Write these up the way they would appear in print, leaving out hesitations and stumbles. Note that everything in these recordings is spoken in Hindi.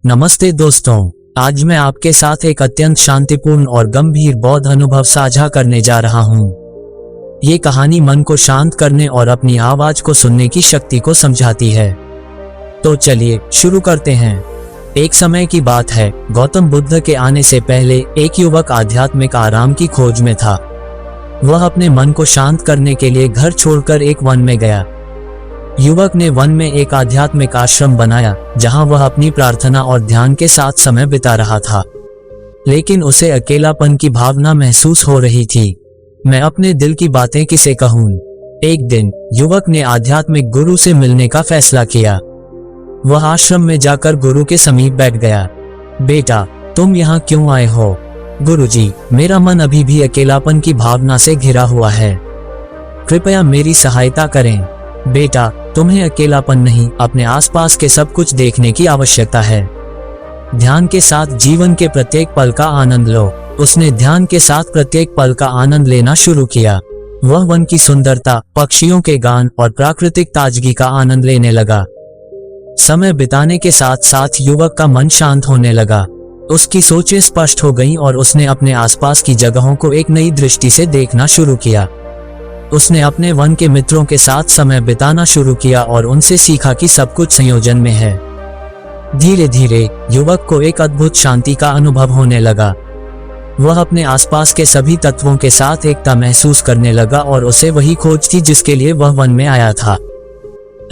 नमस्ते दोस्तों, आज मैं आपके साथ एक अत्यंत शांतिपूर्ण और गंभीर बौद्ध अनुभव साझा करने जा रहा हूँ। ये कहानी मन को शांत करने और अपनी आवाज को सुनने की शक्ति को समझाती है। तो चलिए शुरू करते हैं। एक समय की बात है, गौतम बुद्ध के आने से पहले एक युवक आध्यात्मिक आराम की खोज में था। वह अपने मन को शांत करने के लिए घर छोड़कर एक वन में गया। युवक ने वन में एक आध्यात्मिक आश्रम बनाया, जहां वह अपनी प्रार्थना और ध्यान के साथ समय बिता रहा था। लेकिन उसे अकेलापन की भावना महसूस हो रही थी। मैं अपने दिल की बातें किसे कहूं। एक दिन युवक ने आध्यात्मिक गुरु से मिलने का फैसला किया। वह आश्रम में जाकर गुरु के समीप बैठ गया। बेटा, तुम यहाँ क्यों आए हो? गुरुजी, मेरा मन अभी भी अकेलापन की भावना से घिरा हुआ है। कृपया मेरी सहायता करें। बेटा, तुम्हें अकेलापन नहीं, अपने आसपास के सब कुछ देखने की आवश्यकता है। ध्यान के साथ जीवन के प्रत्येक पल का आनंद लो। उसने ध्यान के साथ प्रत्येक पल का आनंद लेना शुरू किया। वह वन की सुंदरता, पक्षियों के गान और प्राकृतिक ताजगी का आनंद लेने लगा। समय बिताने के साथ साथ युवक का मन शांत होने लगा। उसकी सोचें स्पष्ट हो गईं और उसने अपने आसपास की जगहों को एक नई दृष्टि से देखना शुरू किया। उसने अपने वन के मित्रों के साथ समय बिताना शुरू किया और उनसे सीखा कि सब कुछ संयोजन में है। धीरे धीरे युवक को एक अद्भुत शांति का अनुभव होने लगा। वह अपने आसपास के सभी तत्वों के साथ एकता महसूस करने लगा और उसे वही खोज थी जिसके लिए वह वन में आया था।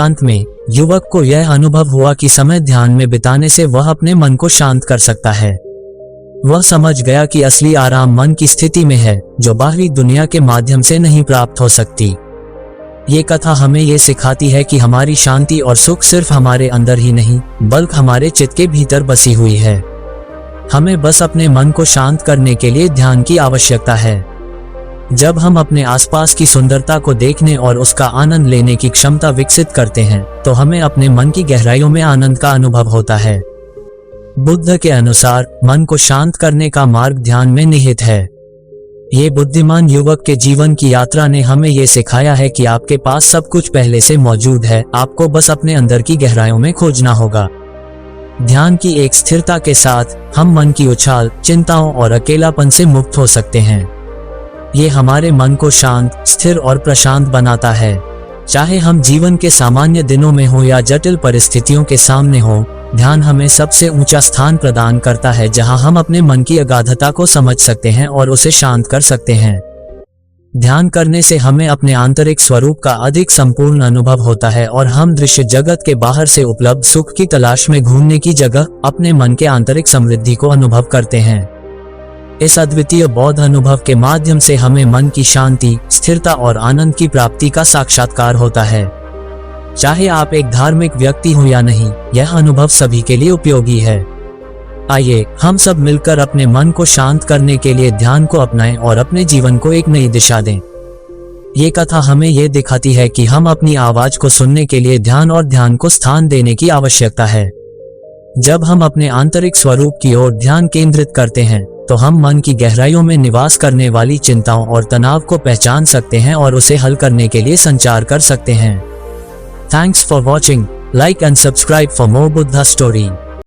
अंत में युवक को यह अनुभव हुआ कि समय ध्यान में बिताने से वह अपने मन को शांत कर सकता है। वह समझ गया कि असली आराम मन की स्थिति में है, जो बाहरी दुनिया के माध्यम से नहीं प्राप्त हो सकती। ये कथा हमें ये सिखाती है कि हमारी शांति और सुख सिर्फ हमारे अंदर ही नहीं, बल्कि हमारे चित्त के भीतर बसी हुई है। हमें बस अपने मन को शांत करने के लिए ध्यान की आवश्यकता है। जब हम अपने आसपास की सुंदरता को देखने और उसका आनंद लेने की क्षमता विकसित करते हैं, तो हमें अपने मन की गहराइयों में आनंद का अनुभव होता है। बुद्ध के अनुसार मन को शांत करने का मार्ग ध्यान में निहित है। ये बुद्धिमान युवक के जीवन की यात्रा ने हमें ये सिखाया है कि आपके पास सब कुछ पहले से मौजूद है, आपको बस अपने अंदर की गहराइयों में खोजना होगा। ध्यान की एक स्थिरता के साथ हम मन की उछाल, चिंताओं और अकेलापन से मुक्त हो सकते हैं। ये हमारे मन को शांत, स्थिर और प्रशांत बनाता है। चाहे हम जीवन के सामान्य दिनों में हो या जटिल परिस्थितियों के सामने हो, ध्यान हमें सबसे ऊंचा स्थान प्रदान करता है जहां हम अपने मन की अगाधता को समझ सकते हैं और उसे शांत कर सकते हैं। ध्यान करने से हमें अपने आंतरिक स्वरूप का अधिक संपूर्ण अनुभव होता है और हम दृश्य जगत के बाहर से उपलब्ध सुख की तलाश में घूमने की जगह अपने मन के आंतरिक समृद्धि को अनुभव करते हैं। इस अद्वितीय बौद्ध अनुभव के माध्यम से हमें मन की शांति, स्थिरता और आनंद की प्राप्ति का साक्षात्कार होता है। चाहे आप एक धार्मिक व्यक्ति हो या नहीं, यह अनुभव सभी के लिए उपयोगी है। आइए हम सब मिलकर अपने मन को शांत करने के लिए ध्यान को अपनाएं और अपने जीवन को एक नई दिशा दें। ये कथा हमें यह दिखाती है कि हम अपनी आवाज को सुनने के लिए ध्यान और ध्यान को स्थान देने की आवश्यकता है। जब हम अपने आंतरिक स्वरूप की ओर ध्यान केंद्रित करते हैं, तो हम मन की गहराइयों में निवास करने वाली चिंताओं और तनाव को पहचान सकते हैं और उसे हल करने के लिए संचार कर सकते हैं। Thanks for watching. Like and subscribe for more Buddha story.